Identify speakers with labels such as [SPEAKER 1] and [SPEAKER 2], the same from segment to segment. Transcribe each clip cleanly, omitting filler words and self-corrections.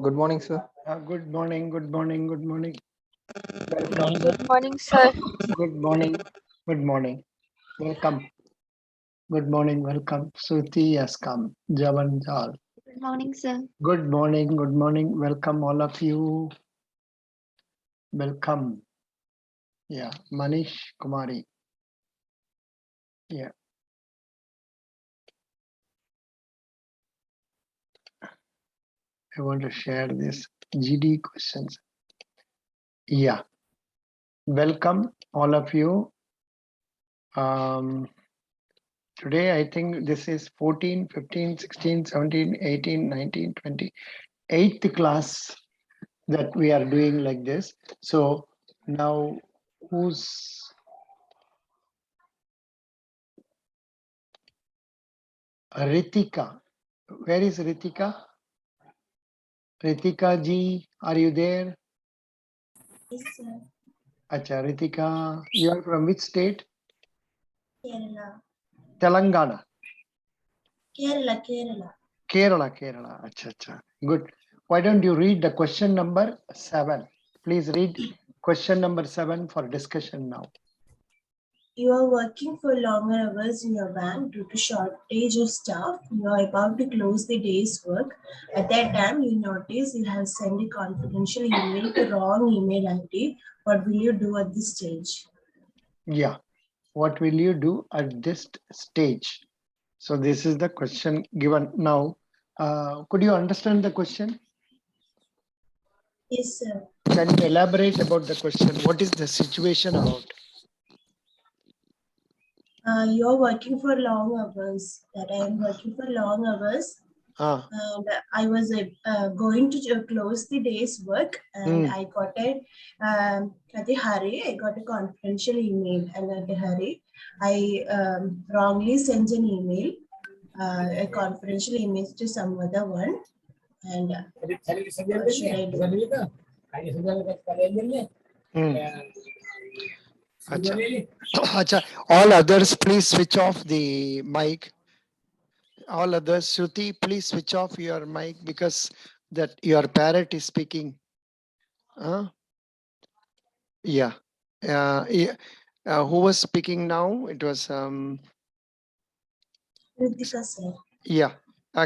[SPEAKER 1] Good morning, sir.
[SPEAKER 2] Good morning, good morning, good morning. Welcome.
[SPEAKER 3] Good morning, sir.
[SPEAKER 2] Good morning, good morning. Welcome. Good morning, welcome. Suti has come. Javanjal.
[SPEAKER 4] Good morning, sir.
[SPEAKER 2] Good morning, good morning. Welcome, all of you. Welcome. Yeah, Manish Kumari. Yeah. I want to share this GD questions. Yeah. Welcome, all of you. Today, I think this is 14, 15, 16, 17, 18, 19, 20, 8th class that we are doing like this. So now who's Ritika? Where is Ritika? Ritika ji, are you there?
[SPEAKER 4] Yes, sir.
[SPEAKER 2] Acha, Ritika, you are from which state?
[SPEAKER 4] Kerala.
[SPEAKER 2] Telangana.
[SPEAKER 4] Kerala.
[SPEAKER 2] Kerala. Acha. Good. Why don't you read the question number 7? Please read question number 7 for discussion now.
[SPEAKER 4] You are working for longer hours in your bank due to shortage of staff. You are about to close the day's work. At that time, you notice you have sent a confidential email to wrong email ID. What will you do at this stage?
[SPEAKER 2] Yeah. What will you do at this stage? So this is the question given now. Could you understand the question?
[SPEAKER 4] Yes, sir.
[SPEAKER 2] Can you elaborate about the question? What is the situation about?
[SPEAKER 4] You are working for long hours. That I am working for long hours. And I was going to close the day's work, and I got at a hurry. I got a confidential email, and at a hurry, I wrongly sent an email, a confidential email to some other one, and what should I do?
[SPEAKER 2] Acha. All others, please switch off the mic. All others, Shruti, please switch off your mic because that your parrot is speaking. Yeah. Who was speaking now? It was
[SPEAKER 4] Ritika, sir.
[SPEAKER 2] yeah.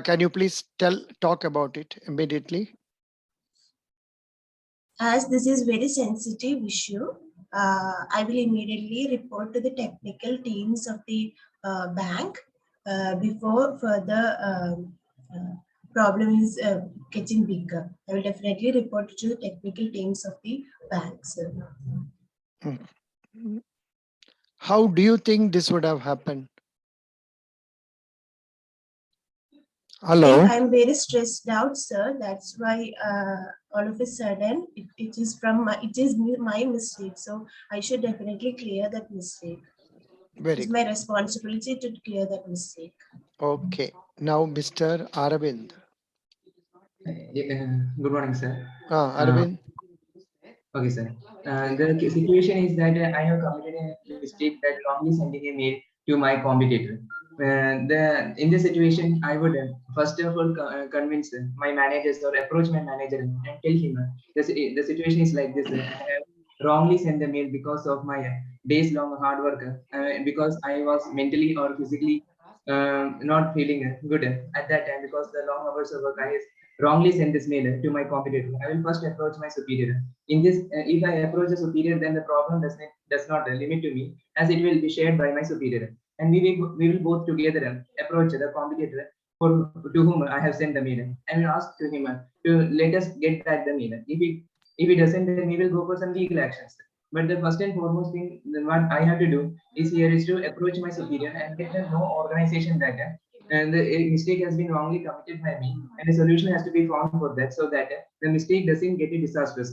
[SPEAKER 2] Can you please talk about it immediately?
[SPEAKER 4] As this is very sensitive issue, I will immediately report to the technical teams of the bank before further problem is getting bigger. I will definitely report to the technical teams of the bank, sir.
[SPEAKER 2] How do you think this would have happened? Hello.
[SPEAKER 4] I'm very stressed out, sir. That's why all of a sudden it is my mistake. So I should definitely clear that mistake. It's my responsibility to clear that mistake.
[SPEAKER 2] Okay. Now, Mr. Aravind.
[SPEAKER 5] Good morning, sir.
[SPEAKER 2] Aravind.
[SPEAKER 5] Okay, sir. The situation is that I have committed a mistake that wrongly sending a mail to my competitor. In this situation, I would first of all convince my managers or approach my manager and tell him the situation is like this. I have wrongly sent the mail because of my days long hard work, because I was mentally or physically not feeling good at that time because the long hours of work I wrongly sent this mail to my competitor. I will first approach my superior. In this, if I approach the superior, then the problem does not limit to me, as it will be shared by my superior, and we will both together approach the competitor to whom I have sent the mail, and will ask to him to let us get back the mail. If he doesn't, then we will go for some legal actions. But the first and foremost thing what I have to do is here is to approach my superior and get the no organization that and the mistake has been wrongly committed by me, and a solution has to be found for that, so that the mistake doesn't get a disastrous.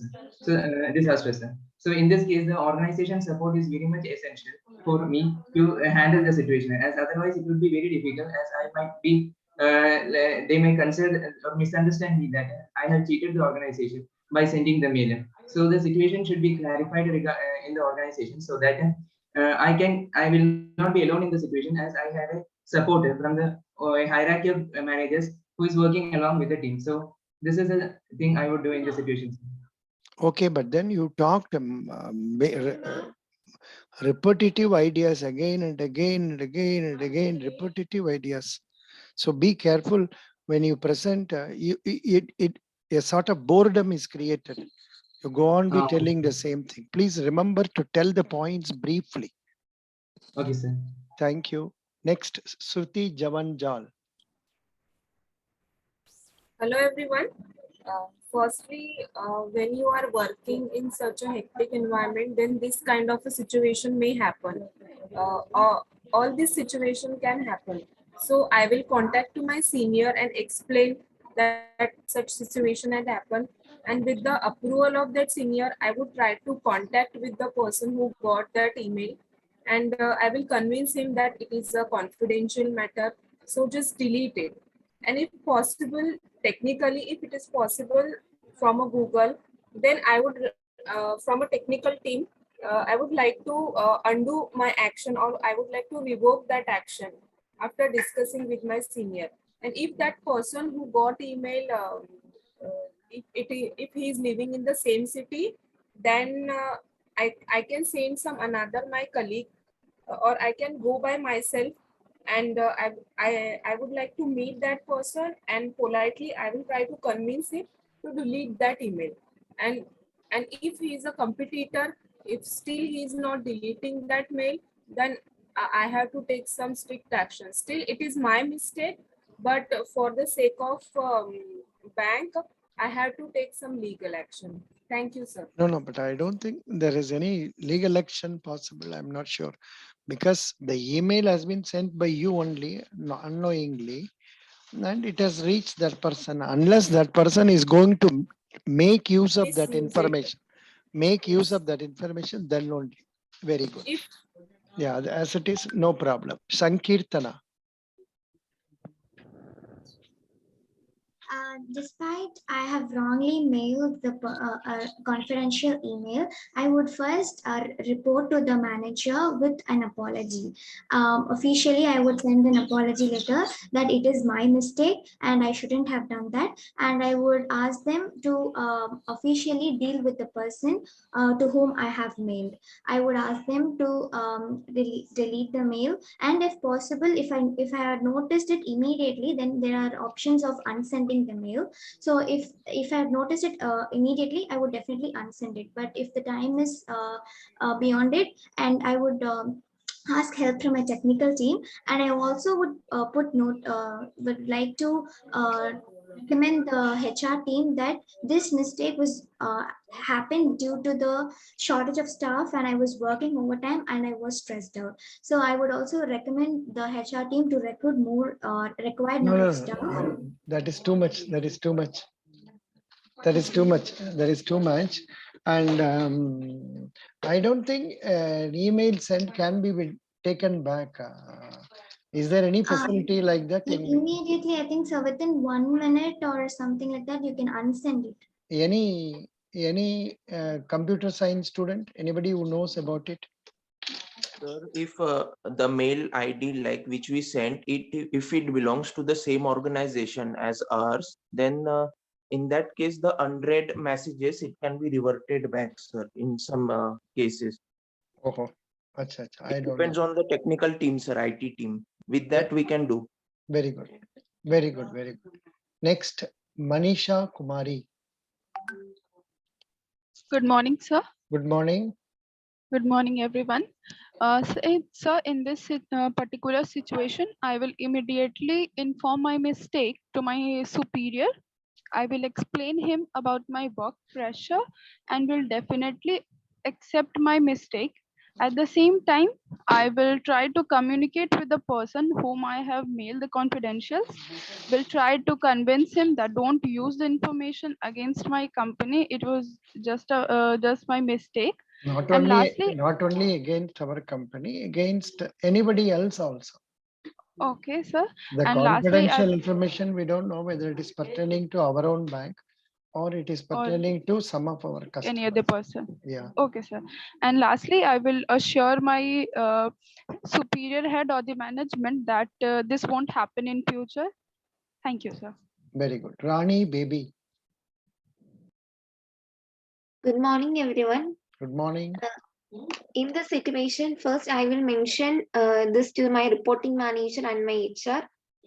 [SPEAKER 5] So in this case, the organization support is very much essential for me to handle the situation, as otherwise it would be very difficult, as I might be they may consider or misunderstand me that I have cheated the organization by sending the mail. So the situation should be clarified in the organization, so that I will not be alone in the situation, as I have a support from the hierarchy of managers who is working along with the team. So This is a thing I would do in the situation.
[SPEAKER 2] Okay, but then you talked repetitive ideas again and again and again and again, repetitive ideas. So be careful when you present, a sort of boredom is created. You go on be telling the same thing. Please remember to tell the points briefly.
[SPEAKER 5] Okay, sir.
[SPEAKER 2] Thank you. Next, Suti Javanjal.
[SPEAKER 1] Hello, everyone. Firstly, when you are working in such a hectic environment, then this kind of a situation may happen. All this situation can happen. So I will contact to my senior and explain that such situation had happened. And with the approval of that senior, I would try to contact with the person who got that email. And I will convince him that it is a confidential matter. So just delete it. And if possible, technically, if it is possible from a Google, then I would, from a technical team, I would like to undo my action, or I would like to revoke that action after discussing with my senior. And if that person who got email, if he is living in the same city, then I can send some another my colleague, or I can go by myself, and I would like to meet that person, and politely I will try to convince him to delete that email. And if he is a competitor, if still he is not deleting that mail, then I have to take some strict action. Still, it is my mistake, but for the sake of bank, I have to take some legal action. Thank you, sir.
[SPEAKER 2] No, but I don't think there is any legal action possible. I'm not sure, because the email has been sent by you only, unknowingly, and it has reached that person. Unless that person is going to make use of that information, then only. Very good. Yeah, as it is, no problem. Sankirtana.
[SPEAKER 3] Despite I have wrongly mailed the confidential email, I would first report to the manager with an apology. Officially, I would send an apology letter that it is my mistake and I shouldn't have done that. And I would ask them to officially deal with the person to whom I have mailed. I would ask them to delete the mail, and if possible, if I had noticed it immediately, then there are options of unsending the mail. So if I have noticed it immediately, I would definitely unsend it. But if the time is beyond it, and I would ask help from my technical team, and I also would would like to recommend the HR team that this mistake was happened due to the shortage of staff, and I was working overtime and I was stressed out. So I would also recommend the HR team to recruit more, require more staff.
[SPEAKER 2] That is too much. That is too much. That is too much. That is too much. And I don't think an email sent can be taken back. Is there any facility like that?
[SPEAKER 3] Immediately, I think so. Within 1 minute or something like that, you can unsend it.
[SPEAKER 2] Any computer science student? Anybody who knows about it?
[SPEAKER 6] Sir, if the mail ID like which we sent it, if it belongs to the same organization as ours, then in that case the unread messages, it can be reverted back, sir, in some cases.
[SPEAKER 2] Oh, achha, I
[SPEAKER 6] it
[SPEAKER 2] don't
[SPEAKER 6] depends
[SPEAKER 2] know.
[SPEAKER 6] on the technical team, sir, IT team. With that we can do.
[SPEAKER 2] Very good. Very good. Very good. Next, Manisha Kumari.
[SPEAKER 7] Good morning, sir.
[SPEAKER 2] Good morning.
[SPEAKER 7] Good morning, everyone. Sir, in this particular situation, I will immediately inform my mistake to my superior. I will explain him about my work pressure and will definitely accept my mistake. At the same time, I will try to communicate with the person whom I have mailed the confidentials. Will try to convince him that don't use the information against my company. It was just my mistake.
[SPEAKER 2] Not
[SPEAKER 7] And
[SPEAKER 2] only
[SPEAKER 7] lastly,
[SPEAKER 2] not only against our company, against anybody else also.
[SPEAKER 7] Okay, sir.
[SPEAKER 2] The
[SPEAKER 7] And lastly,
[SPEAKER 2] confidential information, we don't know whether it is pertaining to our own bank or it is pertaining to some of our customers.
[SPEAKER 7] Any other person.
[SPEAKER 2] Yeah.
[SPEAKER 7] Okay, sir. And lastly, I will assure my superior head or the management that this won't happen in future. Thank you, sir.
[SPEAKER 2] Very good. Rani, baby.
[SPEAKER 8] Good morning, everyone.
[SPEAKER 2] Good morning.
[SPEAKER 8] In the situation, first I will mention this to my reporting manager and my HR.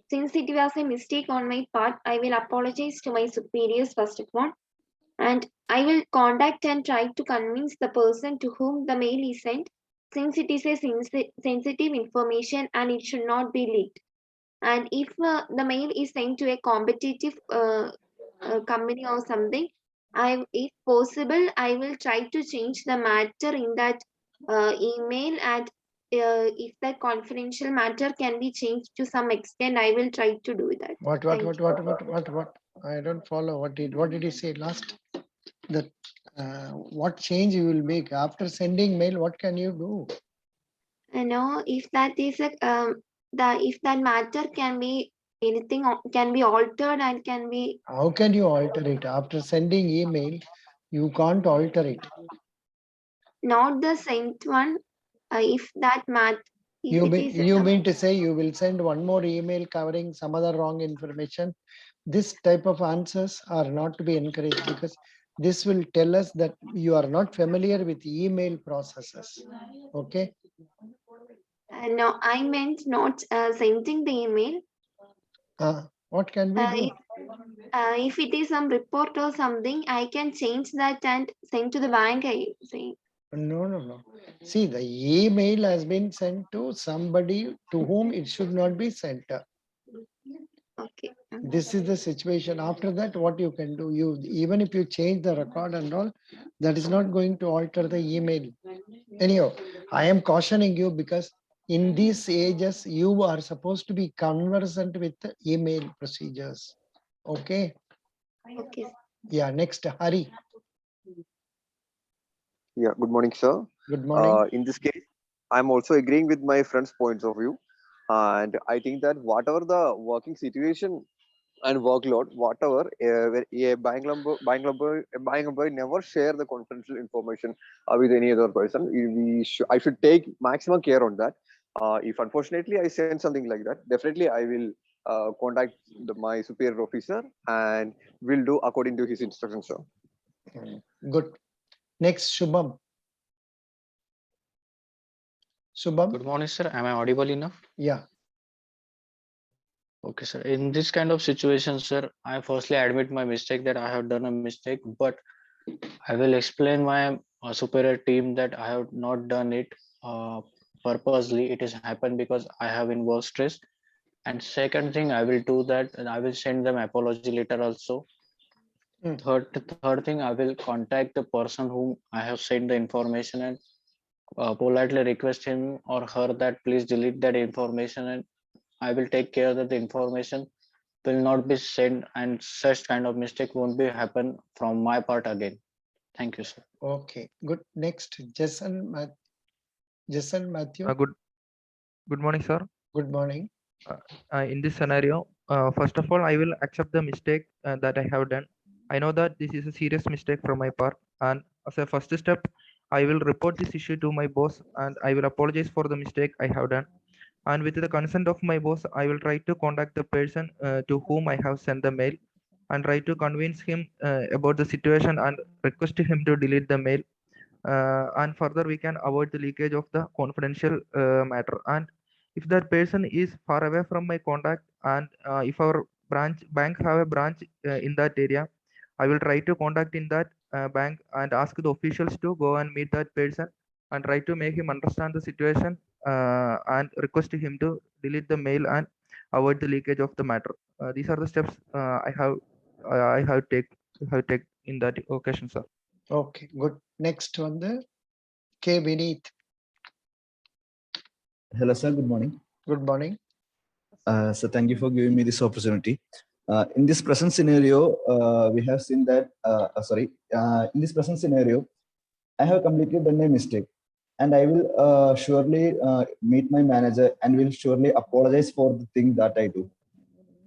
[SPEAKER 8] Since it was a mistake on my part, I will apologize to my superiors first of all. And I will contact and try to convince the person to whom the mail is sent, since it is a sensitive information and it should not be leaked. And if the mail is sent to a competitive company or something, if possible, I will try to change the matter in that email, and if that confidential matter can be changed to some extent, I will try to do that.
[SPEAKER 2] What? I don't follow. What did he say last? That what change you will make after sending mail? What can you do?
[SPEAKER 8] No, if that is a if that matter can be anything can be altered and can be.
[SPEAKER 2] How can you alter it after sending email? You can't alter it.
[SPEAKER 8] Not the sent one. If that matter.
[SPEAKER 2] You mean to say you will send one more email covering some other wrong information? This type of answers are not to be encouraged, because this will tell us that you are not familiar with email processes. Okay.
[SPEAKER 8] No, I meant not sending the email.
[SPEAKER 2] What can we do?
[SPEAKER 8] If it is some report or something, I can change that and send to the bank. I say.
[SPEAKER 2] No. See, the email has been sent to somebody to whom it should not be sent.
[SPEAKER 8] Okay.
[SPEAKER 2] This is the situation. After that, what you can do, even if you change the record and all, that is not going to alter the email. Anyhow, I am cautioning you, because in these ages, you are supposed to be conversant with the email procedures. Okay.
[SPEAKER 8] Okay.
[SPEAKER 2] Yeah, next, Hari.
[SPEAKER 9] Yeah, good morning, sir.
[SPEAKER 2] Good morning.
[SPEAKER 9] In this case, I'm also agreeing with my friend's points of view. And I think that whatever the working situation and workload, whatever, a bank employee never share the confidential information with any other person. I should take maximum care on that. If unfortunately I send something like that, definitely I will contact my superior officer and will do according to his instructions, sir.
[SPEAKER 2] Good. Next, Shubham. Shubham.
[SPEAKER 10] Good morning, sir. Am I audible enough?
[SPEAKER 2] Yeah.
[SPEAKER 10] Okay, sir. In this kind of situation, sir, I firstly admit my mistake, that I have done a mistake, but I will explain my superior team that I have not done it purposely. It has happened because I have in work stress. And second thing, I will do that, and I will send them apology letter also. Third thing, I will contact the person whom I have sent the information, and politely request him or her that please delete that information, and I will take care that the information will not be sent, and such kind of mistake won't be happen from my part again. Thank you, sir.
[SPEAKER 2] Okay, good. Next, Jason Matthew.
[SPEAKER 11] Good morning, sir.
[SPEAKER 2] Good morning.
[SPEAKER 11] In this scenario, first of all, I will accept the mistake that I have done. I know that this is a serious mistake from my part, and as a first step, I will report this issue to my boss, and I will apologize for the mistake I have done. And with the consent of my boss, I will try to contact the person to whom I have sent the mail, and try to convince him about the situation and request him to delete the mail. And further, we can avoid the leakage of the confidential matter. And if that person is far away from my contact, and if our bank have a branch in that area, I will try to contact in that bank and ask the officials to go and meet that person and try to make him understand the situation and request him to delete the mail and avoid the leakage of the matter. These are the steps I have take in that occasion, sir.
[SPEAKER 2] Okay, good. Next one, the K. Vineet.
[SPEAKER 12] Hello, sir. Good morning.
[SPEAKER 2] Good morning.
[SPEAKER 12] So thank you for giving me this opportunity. In this present scenario, we have seen that, in this present scenario, I have completely done a mistake, and I will surely meet my manager and will surely apologize for the thing that I do.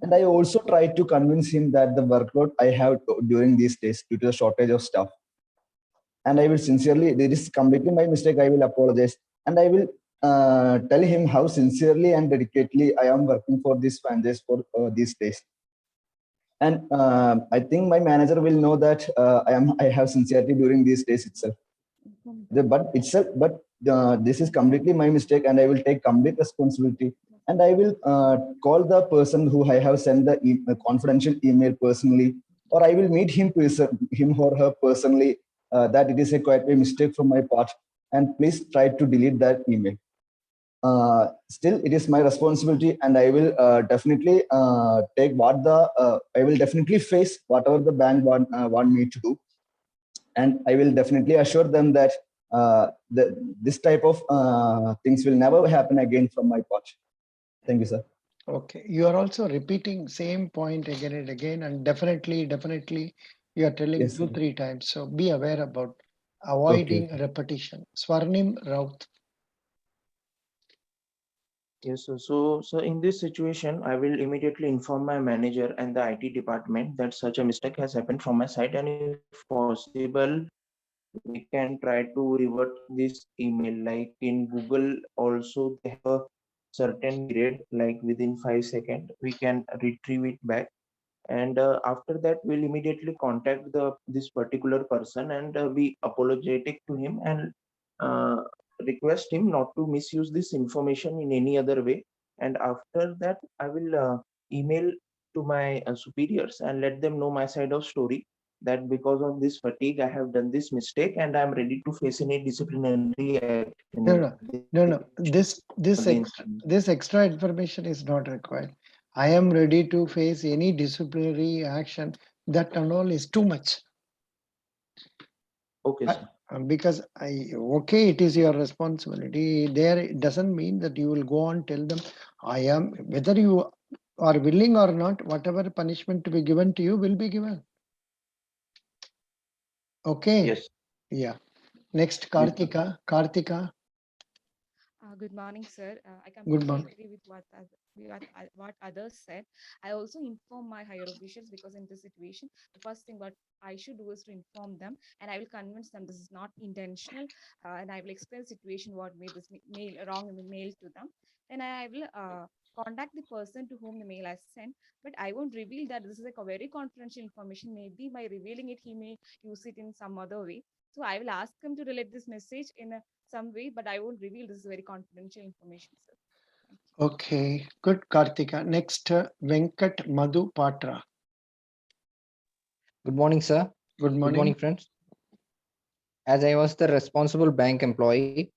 [SPEAKER 12] And I also try to convince him that the workload I have during these days due to the shortage of staff. And I will sincerely, this is completely my mistake, I will apologize. And I will tell him how sincerely and dedicatedly I am working for this franchise for these days. And I think my manager will know that I have sincerity during these days itself. But this is completely my mistake, and I will take complete responsibility. And I will call the person who I have sent the confidential email personally, or I will meet him or her personally. That it is quite a mistake from my part, and please try to delete that email. Still, it is my responsibility, and I will definitely take what I will definitely face whatever the bank want me to do, and I will definitely assure them that this type of things will never happen again from my part. Thank you, sir.
[SPEAKER 2] Okay, you are also repeating same point again and again, and definitely you are telling
[SPEAKER 12] Yes,
[SPEAKER 2] 2-3 times. So be aware about avoiding repetition. Swarnim Raut.
[SPEAKER 6] Yes, so in this situation, I will immediately inform my manager and the IT department that such a mistake has happened from my side, and if possible, we can try to revert this email. Like in Google, also they have a certain period, like within 5 seconds, we can retrieve it back. And after that, we'll immediately contact this particular person and be apologetic to him and request him not to misuse this information in any other way. And after that, I will email to my superiors and let them know my side of story, that because of this fatigue, I have done this mistake and I'm ready to face any disciplinary action.
[SPEAKER 2] No. This extra information is not required. I am ready to face any disciplinary action. That and all is too much.
[SPEAKER 6] Okay, sir.
[SPEAKER 2] Because okay, it is your responsibility. There, it doesn't mean that you will go on tell them, whether you are willing or not, whatever punishment to be given to you will be given. Okay.
[SPEAKER 6] Yes.
[SPEAKER 2] Yeah. Next, Kartika.
[SPEAKER 13] Good morning, sir. I
[SPEAKER 2] Good
[SPEAKER 13] completely
[SPEAKER 2] morning.
[SPEAKER 13] agree with what others said. I also inform my higher officials, because in this situation, the first thing what I should do is to inform them, and I will convince them this is not intentional, and I will explain the situation what made this wrong mail to them. Then I will contact the person to whom the mail I sent, but I won't reveal that this is a very confidential information. Maybe by revealing it, he may use it in some other way. So I will ask him to relate this message in some way, but I won't reveal. This is very confidential information, sir.
[SPEAKER 2] Okay, good, Kartika. Next, Venkat Madhu Patra.
[SPEAKER 14] Good morning, sir.
[SPEAKER 2] Good morning.
[SPEAKER 14] Good morning, friends. As I was the responsible bank employee,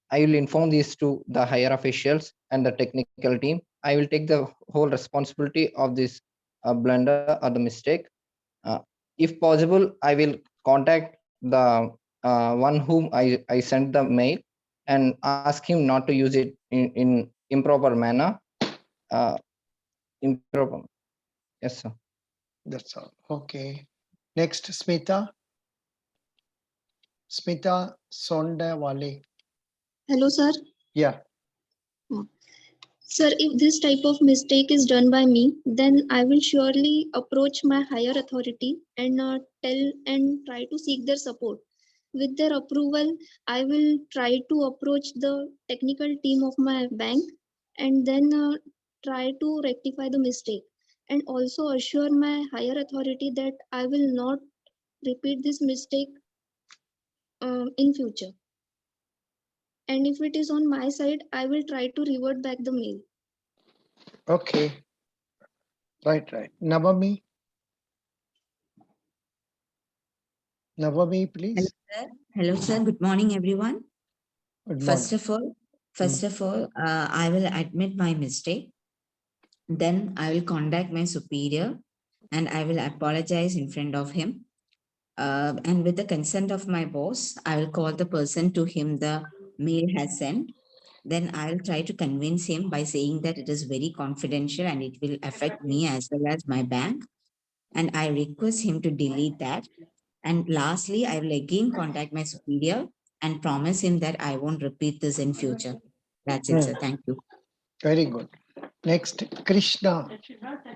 [SPEAKER 14] I will inform this to the higher officials and the technical team. I will take the whole responsibility of this blunder or the mistake. If possible, I will contact the one whom I sent the mail and ask him not to use it in improper manner. Improper. Yes, sir.
[SPEAKER 2] That's all. Okay. Next, Smita. Smita Sondawale.
[SPEAKER 15] Hello, sir.
[SPEAKER 2] Yeah.
[SPEAKER 15] Sir, if this type of mistake is done by me, then I will surely approach my higher authority and tell and try to seek their support. With their approval, I will try to approach the technical team of my bank and then try to rectify the mistake, and also assure my higher authority that I will not repeat this mistake in future. And if it is on my side, I will try to revert back the mail.
[SPEAKER 2] Okay. Right. Navami. Navami, please.
[SPEAKER 16] Hello, sir. Good morning, everyone.
[SPEAKER 2] Good
[SPEAKER 16] First
[SPEAKER 2] morning.
[SPEAKER 16] of all, I will admit my mistake. Then I will contact my superior and I will apologize in front of him. And with the consent of my boss, I will call the person to whom the mail has sent. Then I'll try to convince him by saying that it is very confidential and it will affect me as well as my bank. And I request him to delete that. And lastly, I will again contact my superior and promise him that I won't repeat this in future. That's it, sir. Thank you.
[SPEAKER 2] Very good. Next, Krishna.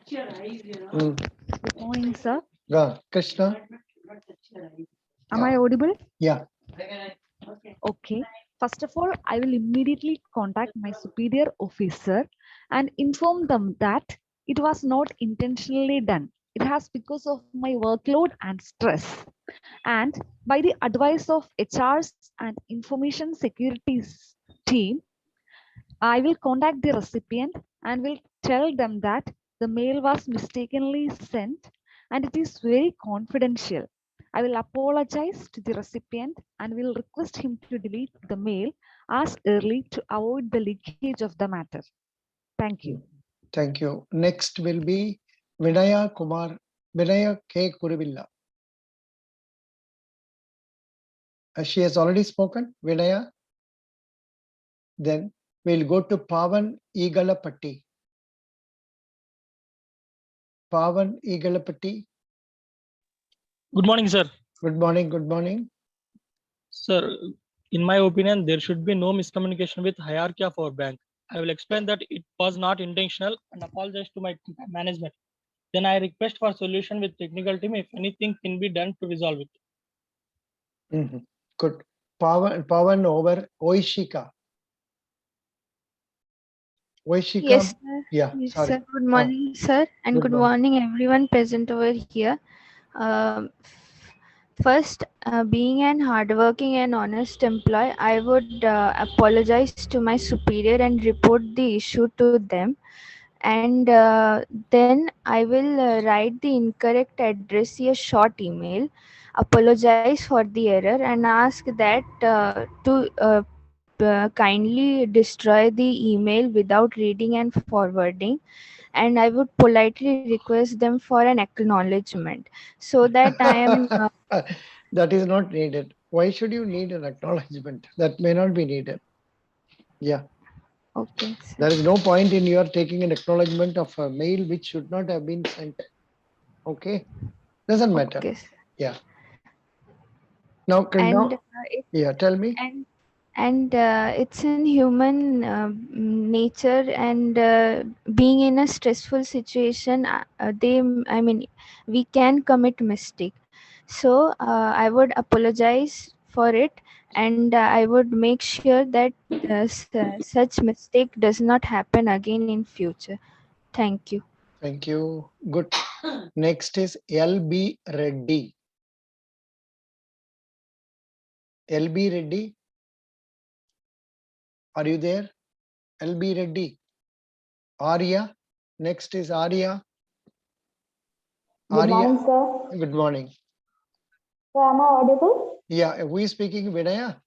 [SPEAKER 17] Good morning, sir.
[SPEAKER 2] Yeah, Krishna.
[SPEAKER 17] Am I audible?
[SPEAKER 2] Yeah.
[SPEAKER 17] Okay. First of all, I will immediately contact my superior officer and inform them that it was not intentionally done. It has because of my workload and stress. And by the advice of HRs and information securities team, I will contact the recipient and will tell them that the mail was mistakenly sent and it is very confidential. I will apologize to the recipient and will request him to delete the mail as early to avoid the leakage of the matter. Thank you.
[SPEAKER 2] Thank you. Next will be Vinaya K. Kuruvilla. She has already spoken, Vinaya. Then we'll go to Pavan Egalapatti. Pavan Egalapatti.
[SPEAKER 18] Good morning, sir.
[SPEAKER 2] Good morning. Good morning.
[SPEAKER 18] Sir, in my opinion, there should be no miscommunication with hierarchy of our bank. I will explain that it was not intentional and apologize to my management. Then I request for solution with technical team if anything can be done to resolve it.
[SPEAKER 2] Good. Pavan over Oishika. Oishika.
[SPEAKER 19] Yes, sir.
[SPEAKER 2] Yeah,
[SPEAKER 19] Yes,
[SPEAKER 2] sorry.
[SPEAKER 19] sir. Good morning, sir, and good morning, everyone present over here. First, being an hardworking and honest employee, I would apologize to my superior and report the issue to them. And then I will write the incorrect address, a short email, apologize for the error, and ask that to kindly destroy the email without reading and forwarding. And I would politely request them for an acknowledgement so that I am.
[SPEAKER 2] That is not needed. Why should you need an acknowledgement? That may not be needed. Yeah.
[SPEAKER 19] Okay. Sir.
[SPEAKER 2] There is no point in your taking an acknowledgement of a mail which should not have been sent. Okay. Doesn't matter.
[SPEAKER 19] Okay.
[SPEAKER 2] Yeah. Now, yeah, tell me.
[SPEAKER 19] And it's in human nature, and being in a stressful situation, I mean, we can commit mistake. So I would apologize for it, and I would make sure that such mistake does not happen again in future. Thank you.
[SPEAKER 2] Thank you. Good. Next is LB Reddy. LB Reddy, are you there? LB Reddy. Arya. Next is Arya.
[SPEAKER 20] Good morning, sir.
[SPEAKER 2] Good morning.
[SPEAKER 20] Sir, am I audible?
[SPEAKER 2] Yeah, who is speaking? Vinaya?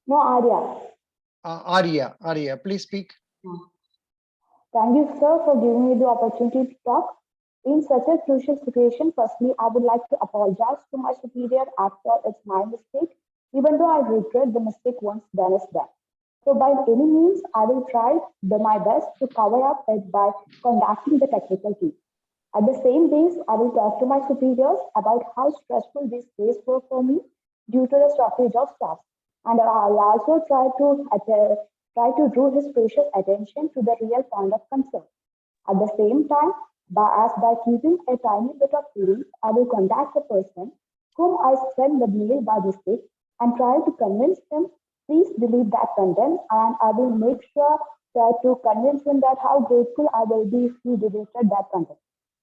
[SPEAKER 20] No, Arya.
[SPEAKER 2] Arya, please speak.
[SPEAKER 20] Thank you, sir, for giving me the opportunity to talk. In such a crucial situation, firstly, I would like to apologize to my superior after it's my mistake, even though I regret the mistake once done is done. So by any means, I will try my best to cover up it by contacting the technical team. At the same days, I will talk to my superiors about how stressful these days were for me due to the shortage of staff. And I'll also try to draw his precious attention to the real point of concern. At the same time, by keeping a tiny bit of feelings, I will contact the person whom I sent the mail by mistake and try to convince him, please delete that content, and I will make sure to convince him that how grateful I will be if he deleted that content.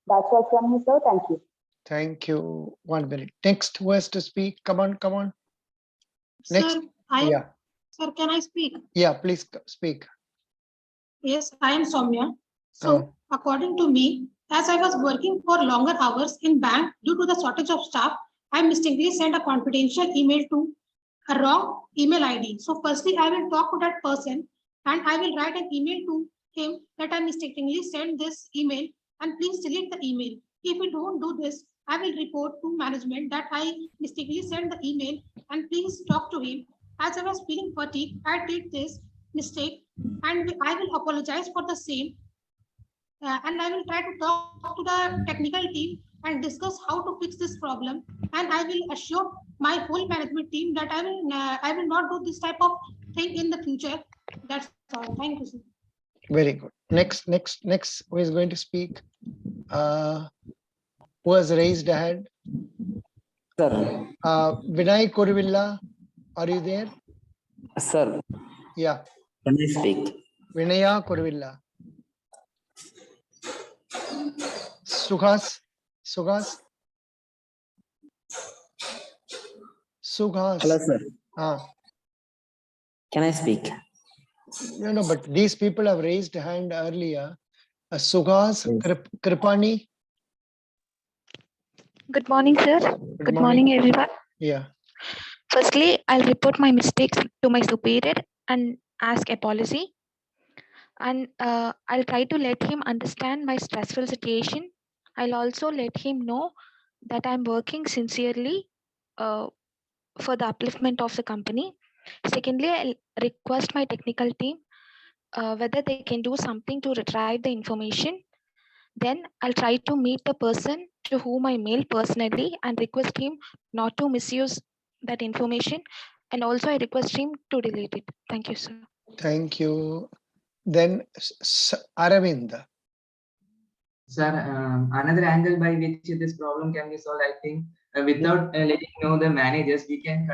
[SPEAKER 20] That's all from me, sir. Thank you.
[SPEAKER 2] Thank you. 1 minute. Next, who has to speak? Come on. Next.
[SPEAKER 21] Sir, Sir, can I speak?
[SPEAKER 2] Yeah, please speak.
[SPEAKER 21] Yes, I am Soumya. So, according to me, as I was working for longer hours in bank due to the shortage of staff, I mistakenly sent a confidential email to a wrong email ID. So, firstly, I will talk to that person and I will write an email to him that I mistakenly sent this email and please delete the email. If you don't do this, I will report to management that I mistakenly sent the email and please talk to him. As I was feeling fatigued, I did this mistake and I will apologize for the same. And I will try to talk to the technical team and discuss how to fix this problem. And I will assure my whole management team that I will not do this type of thing in the future. That's all. Thank you, sir.
[SPEAKER 2] Very good. Next, who is going to speak? Who has raised a hand?
[SPEAKER 22] Sir.
[SPEAKER 2] Vinay Kuruvilla, are you there?
[SPEAKER 22] Sir.
[SPEAKER 2] Yeah.
[SPEAKER 22] Can I speak?
[SPEAKER 2] Vinaya Kuruvilla. Suhas. Suhas. Suhas.
[SPEAKER 22] Hello, sir. Can I speak?
[SPEAKER 2] No, but these people have raised hand earlier. Suhas, Kripani.
[SPEAKER 4] Good morning, sir. Good morning, everyone.
[SPEAKER 2] Yeah.
[SPEAKER 4] Firstly, I'll report my mistakes to my superior and ask apology. And I'll try to let him understand my stressful situation. I'll also let him know that I'm working sincerely for the upliftment of the company. Secondly, I'll request my technical team whether they can do something to retrieve the information. Then I'll try to meet the person to whom I mail personally and request him not to misuse that information. And also I request him to delete it. Thank you, sir.
[SPEAKER 2] Thank you. Then Aravind.
[SPEAKER 5] Sir, another angle by which this problem can be solved, I think, without letting know the managers, we can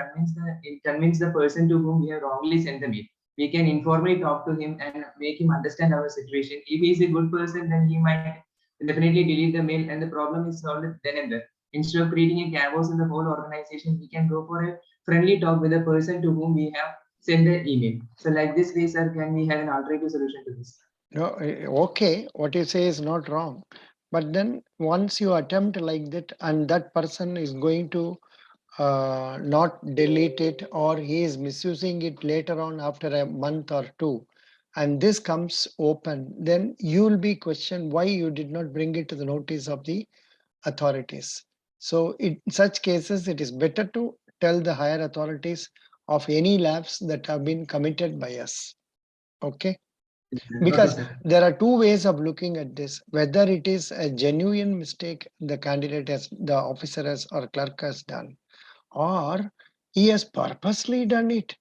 [SPEAKER 5] convince the person to whom we have wrongly sent the mail. We can informally talk to him and make him understand our situation. If he is a good person, then he might definitely delete the mail and the problem is solved then and there. Instead of creating a chaos in the whole organization, we can go for a friendly talk with the person to whom we have sent the email. So like this way, sir, can we have an alternative solution to this?
[SPEAKER 2] No, okay, what you say is not wrong. But then once you attempt like that and that person is going to not delete it or he is misusing it later on after a month or two, and this comes open, then you will be questioned why you did not bring it to the notice of the authorities. So in such cases, it is better to tell the higher authorities of any lapse that have been committed by us. Okay. Because there are two ways of looking at this, whether it is a genuine mistake the candidate has, the officer has or clerk has done, or he has purposely done it.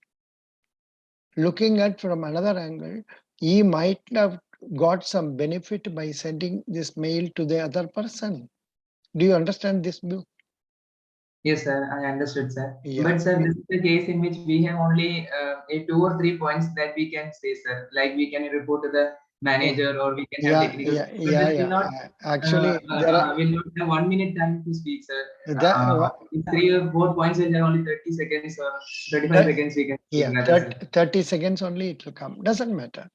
[SPEAKER 2] Looking at from another angle, he might have got some benefit by sending this mail to the other person. Do you understand this view?
[SPEAKER 5] Yes, sir, I understood, sir.
[SPEAKER 2] Yeah.
[SPEAKER 5] But sir, this is the case in which we have only 2 or 3 points that we can say, sir. Like we can report to the manager or we can have technical.
[SPEAKER 2] Actually,
[SPEAKER 5] there are will not have 1 minute time to speak, sir.
[SPEAKER 2] That,
[SPEAKER 5] 3 or 4 points will have only 30 seconds or 35 seconds we can speak.
[SPEAKER 2] Yeah, 30 seconds only it will come. Doesn't matter.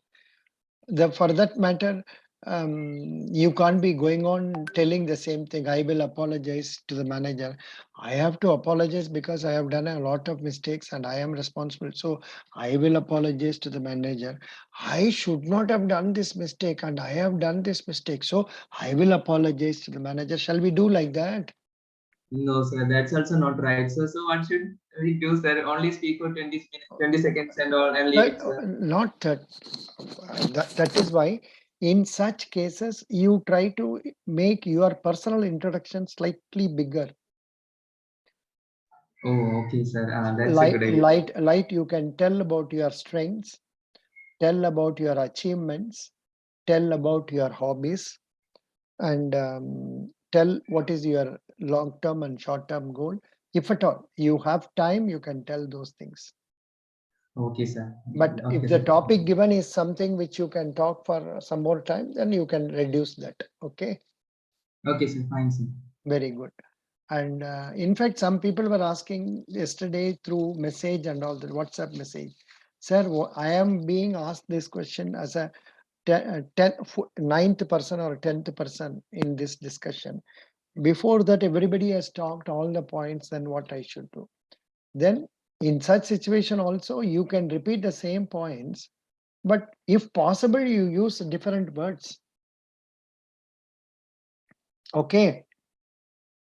[SPEAKER 2] For that matter, you can't be going on telling the same thing. I will apologize to the manager. I have to apologize because I have done a lot of mistakes and I am responsible. So I will apologize to the manager. I should not have done this mistake and I have done this mistake. So I will apologize to the manager. Shall we do like that?
[SPEAKER 5] No, sir, that's also not right. So what should we do, sir? Only speak for 20 seconds and all and leave it, sir.
[SPEAKER 2] Not that. That is why in such cases, you try to make your personal introduction slightly bigger.
[SPEAKER 5] Oh, okay, sir. That's a good idea.
[SPEAKER 2] Light, you can tell about your strengths, tell about your achievements, tell about your hobbies, and tell what is your long-term and short-term goal. If at all you have time, you can tell those things.
[SPEAKER 5] Okay, sir.
[SPEAKER 2] But
[SPEAKER 5] okay,
[SPEAKER 2] if the topic given is something which you can talk for some more time, then you can reduce that. Okay.
[SPEAKER 5] Okay, sir. Fine, sir.
[SPEAKER 2] Very good. And in fact, some people were asking yesterday through message and all the WhatsApp message, sir, I am being asked this question as a 9th person or 10th person in this discussion. Before that, everybody has talked all the points and what I should do. Then in such situation also, you can repeat the same points, but if possible, you use different words. Okay.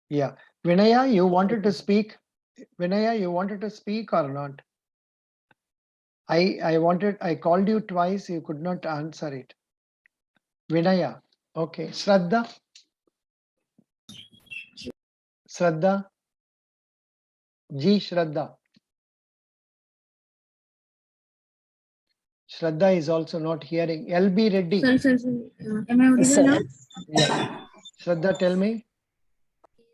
[SPEAKER 2] Yeah. Vinaya, you wanted to speak? Vinaya, you wanted to speak or not? I called you twice, you could not answer it. Vinaya. Okay. Shraddha. Shraddha. Ji Shraddha. Shraddha is also not hearing. LB Reddy.
[SPEAKER 23] Sir. Am I audible now?
[SPEAKER 2] Yeah. Shraddha, tell me.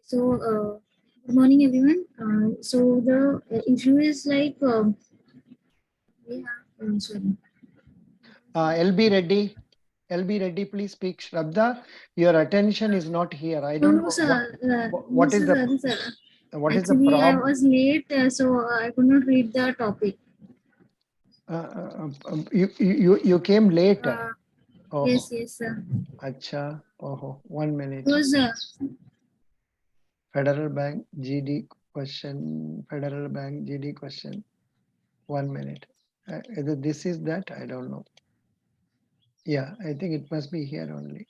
[SPEAKER 23] So, good morning, everyone. So the issue is like we have. Sorry.
[SPEAKER 2] LB Reddy. LB Reddy, please speak. Shraddha, your attention is not here. I
[SPEAKER 23] No,
[SPEAKER 2] don't
[SPEAKER 23] no,
[SPEAKER 2] know
[SPEAKER 23] sir.
[SPEAKER 2] what is the
[SPEAKER 23] Sorry, sir.
[SPEAKER 2] what is the
[SPEAKER 23] Actually, I
[SPEAKER 2] problem.
[SPEAKER 23] was late, so I could not read the topic.
[SPEAKER 2] You came late. Oh,
[SPEAKER 23] Yes, yes, sir.
[SPEAKER 2] acha. Oh, 1 minute.
[SPEAKER 23] It was
[SPEAKER 2] Federal Bank GD question. Federal Bank GD question. 1 minute. Either this is that, I don't know. Yeah, I think it must be here only.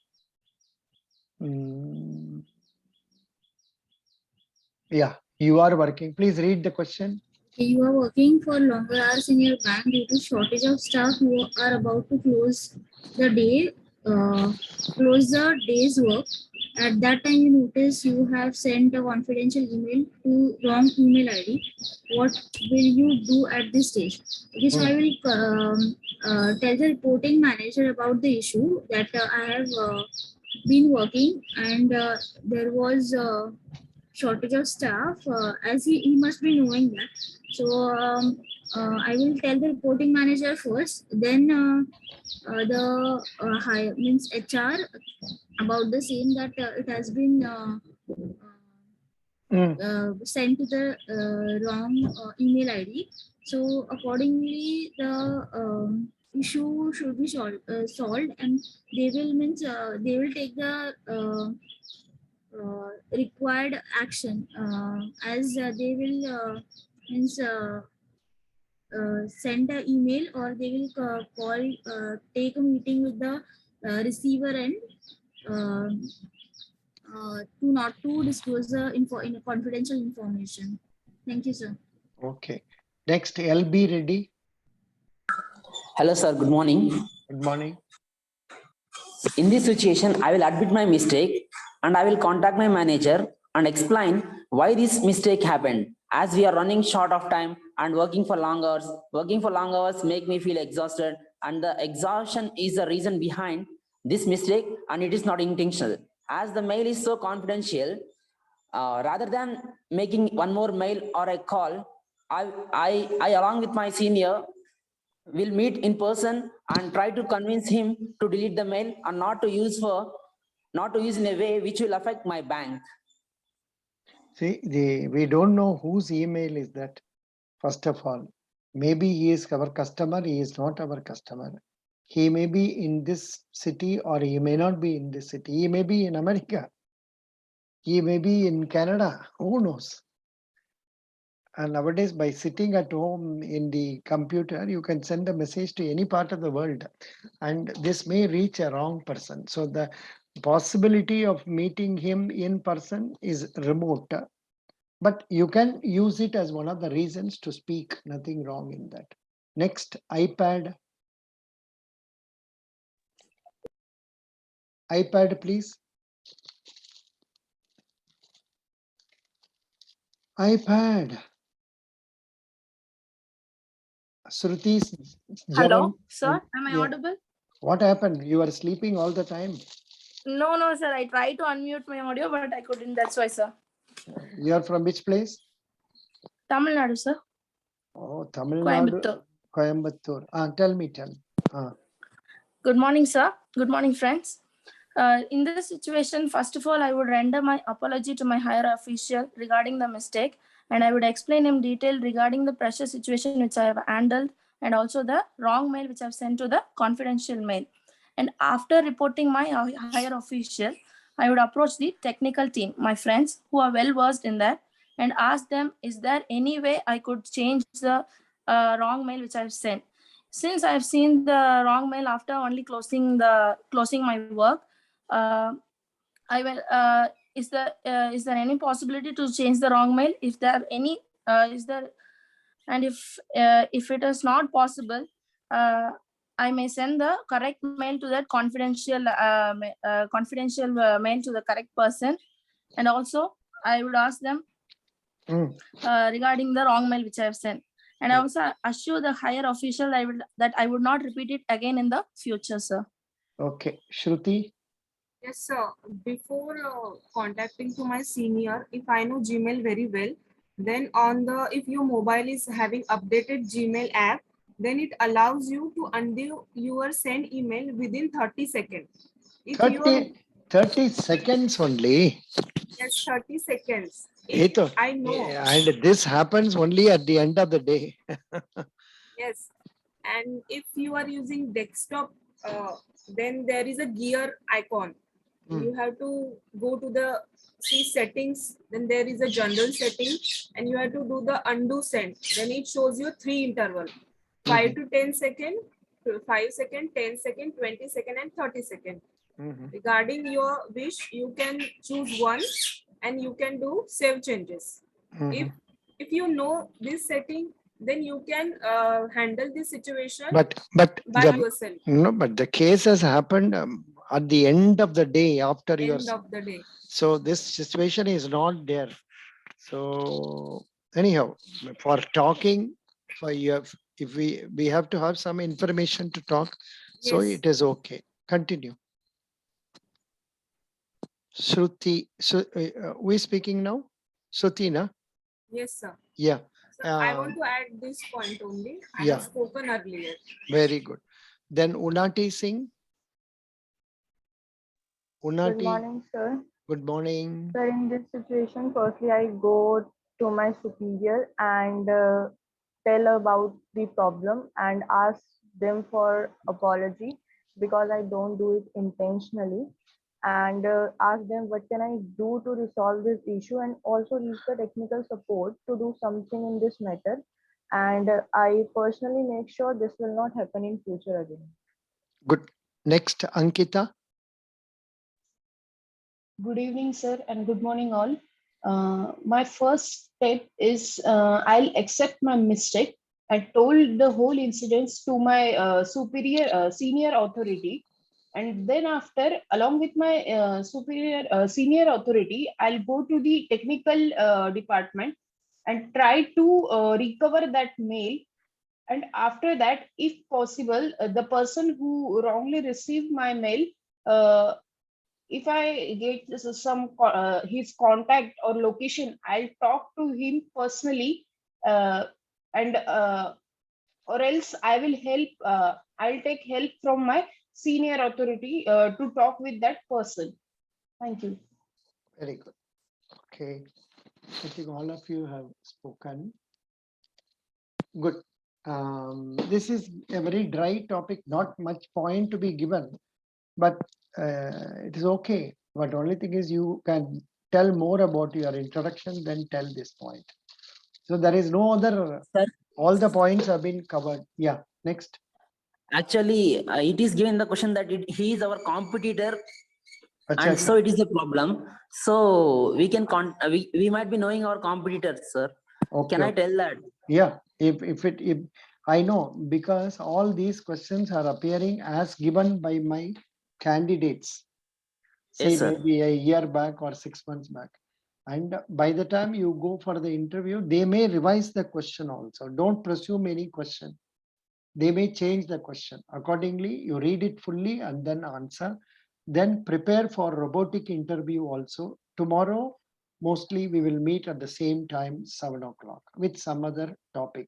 [SPEAKER 2] Yeah, you are working. Please read the question.
[SPEAKER 23] you are working for longer hours in your bank due to shortage of staff who are about to close the day, close the day's work. At that time, you notice you have sent a confidential email to wrong email ID. What will you do at this stage? This I will tell the reporting manager about the issue that I have been working and there was shortage of staff as he must be knowing that. So I will tell the reporting manager first, then the high means HR about the same that it has been sent to the wrong email ID. So accordingly, the issue should be solved, and they will they will take the required action as they will send an email or they will take a meeting with the receiver and to not to disclose the confidential information. Thank you, sir.
[SPEAKER 2] Okay. Next, LB Reddy.
[SPEAKER 22] Hello, sir. Good morning.
[SPEAKER 2] Good morning.
[SPEAKER 22] In this situation, I will admit my mistake and I will contact my manager and explain why this mistake happened. As we are running short of time and working for long hours make me feel exhausted, and the exhaustion is the reason behind this mistake and it is not intentional. As the mail is so confidential, rather than making one more mail or a call, I along with my senior will meet in person and try to convince him to delete the mail and not to use in a way which will affect my bank.
[SPEAKER 2] See, we don't know whose email is that, first of all. Maybe he is our customer, he is not our customer. He may be in this city or he may not be in this city. He may be in America. He may be in Canada. Who knows? And nowadays, by sitting at home in the computer, you can send a message to any part of the world. And this may reach a wrong person. So the possibility of meeting him in person is remote. But you can use it as one of the reasons to speak. Nothing wrong in that. Next, iPad. iPad, please. iPad. Sruti's
[SPEAKER 1] Hello,
[SPEAKER 2] Jaran.
[SPEAKER 1] sir. Am I
[SPEAKER 2] Yeah.
[SPEAKER 1] audible?
[SPEAKER 2] What happened? You were sleeping all the time.
[SPEAKER 1] No, no, sir. I tried to unmute my audio, but I couldn't. That's why, sir.
[SPEAKER 2] You are from which place?
[SPEAKER 1] Tamil Nadu, sir.
[SPEAKER 2] Oh, Tamil Nadu. Coimbatore. Tell me.
[SPEAKER 1] Good morning, sir. Good morning, friends. In this situation, first of all, I would render my apology to my higher official regarding the mistake, and I would explain in detail regarding the pressure situation which I have handled, and also the wrong mail which I have sent to the confidential mail. And after reporting my higher official, I would approach the technical team, my friends who are well versed in that, and ask them, is there any way I could change the wrong mail which I've sent? Since I've seen the wrong mail after only closing my work, I will. Is there any possibility to change the wrong mail? If there any, is there, and if it is not possible, I may send the correct mail to that confidential mail to the correct person, and also I would ask them regarding the wrong mail which I have sent, and I also assure the higher official that I would not repeat it again in the future, sir.
[SPEAKER 2] Okay, Shruti.
[SPEAKER 3] Yes, sir. Before contacting to my senior, if I know Gmail very well, then if your mobile is having updated Gmail app, then it allows you to undo your send email within 30 seconds. If you are
[SPEAKER 2] 30 seconds only.
[SPEAKER 3] yes, 30 seconds.
[SPEAKER 2] Eto,
[SPEAKER 3] I know.
[SPEAKER 2] and this happens only at the end of the day.
[SPEAKER 3] Yes, and if you are using desktop, then there is a gear icon. You have to go to the see settings, then there is a general setting, and you have to do the undo send. Then it shows you 3 interval, 5 to 10 second, 5 second, 10 second, 20 second, and 30 second. Regarding your wish, you can choose one, and you can do save changes. If you know this setting, then you can handle this situation
[SPEAKER 2] But
[SPEAKER 3] by yourself.
[SPEAKER 2] no, but the case has happened at the end of the day after your.
[SPEAKER 3] End of the day.
[SPEAKER 2] So this situation is not there. So anyhow, for talking, for your, if we have to have some information to talk, so
[SPEAKER 3] Yes.
[SPEAKER 2] it is okay. Continue. Shruti, so who is speaking now? Shruti, na?
[SPEAKER 3] Yes, sir.
[SPEAKER 2] Yeah.
[SPEAKER 3] So I want to add this point only. I
[SPEAKER 2] Yeah.
[SPEAKER 3] have spoken earlier.
[SPEAKER 2] Very good. Then Unati Singh. Unati.
[SPEAKER 7] Good morning, sir.
[SPEAKER 2] Good morning.
[SPEAKER 7] Sir, in this situation, firstly, I go to my superior and tell about the problem and ask them for apology because I don't do it intentionally, and ask them what can I do to resolve this issue, and also reach the technical support to do something in this matter. And I personally make sure this will not happen in future again.
[SPEAKER 2] Good. Next, Ankita.
[SPEAKER 8] Good evening, sir, and good morning, all. My first step is I'll accept my mistake. I told the whole incidents to my senior authority, and then after, along with my senior authority, I'll go to the technical department and try to recover that mail. And after that, if possible, the person who wrongly received my mail, if I get his contact or location, I'll talk to him personally, and or else I will help. I'll take help from my senior authority to talk with that person. Thank you.
[SPEAKER 2] Very good. Okay. I think all of you have spoken. Good. This is a very dry topic, not much point to be given, but it is okay. But only thing is you can tell more about your introduction than tell this point. So there is no other, all the points have been covered. Yeah, next.
[SPEAKER 22] Actually, it is given the question that he is our competitor,
[SPEAKER 2] Achha,
[SPEAKER 22] and so it is a problem. So we can we might be knowing our competitors, sir.
[SPEAKER 2] Okay.
[SPEAKER 22] Can I tell that?
[SPEAKER 2] Yeah, if I know, because all these questions are appearing as given by my candidates, say
[SPEAKER 22] Yes, sir.
[SPEAKER 2] maybe a year back or 6 months back. And by the time you go for the interview, they may revise the question also. Don't presume any question. They may change the question. Accordingly, you read it fully and then answer. Then prepare for robotic interview also. Tomorrow, mostly we will meet at the same time, 7 o'clock, with some other topic.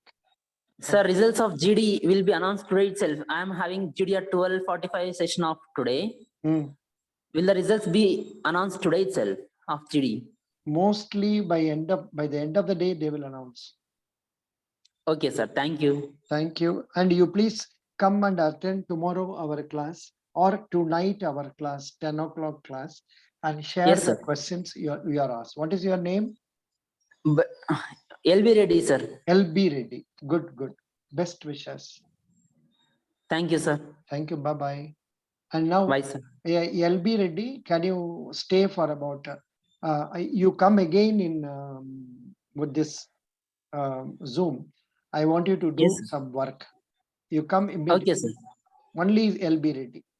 [SPEAKER 22] Sir, results of GD will be announced today itself. I am having GD at 12:45 session of today. Will the results be announced today itself of GD?
[SPEAKER 2] Mostly by the end of the day, they will announce.
[SPEAKER 22] Okay, sir. Thank you.
[SPEAKER 2] Thank you. And you please come and attend tomorrow our class or tonight our class, 10 o'clock class, and share
[SPEAKER 22] Yes,
[SPEAKER 2] the
[SPEAKER 22] sir.
[SPEAKER 2] questions you are asked. What is your name?
[SPEAKER 22] LB Reddy, sir.
[SPEAKER 2] LB Reddy. Good, good. Best wishes.
[SPEAKER 22] Thank you, sir.
[SPEAKER 2] Thank you. Bye-bye. And now,
[SPEAKER 22] bye, sir.
[SPEAKER 2] LB Reddy, can you stay for about, you come again in with this Zoom. I want you to do
[SPEAKER 22] Yes,
[SPEAKER 2] some work. You come immediately.
[SPEAKER 22] Okay, sir.
[SPEAKER 2] Only LB Reddy.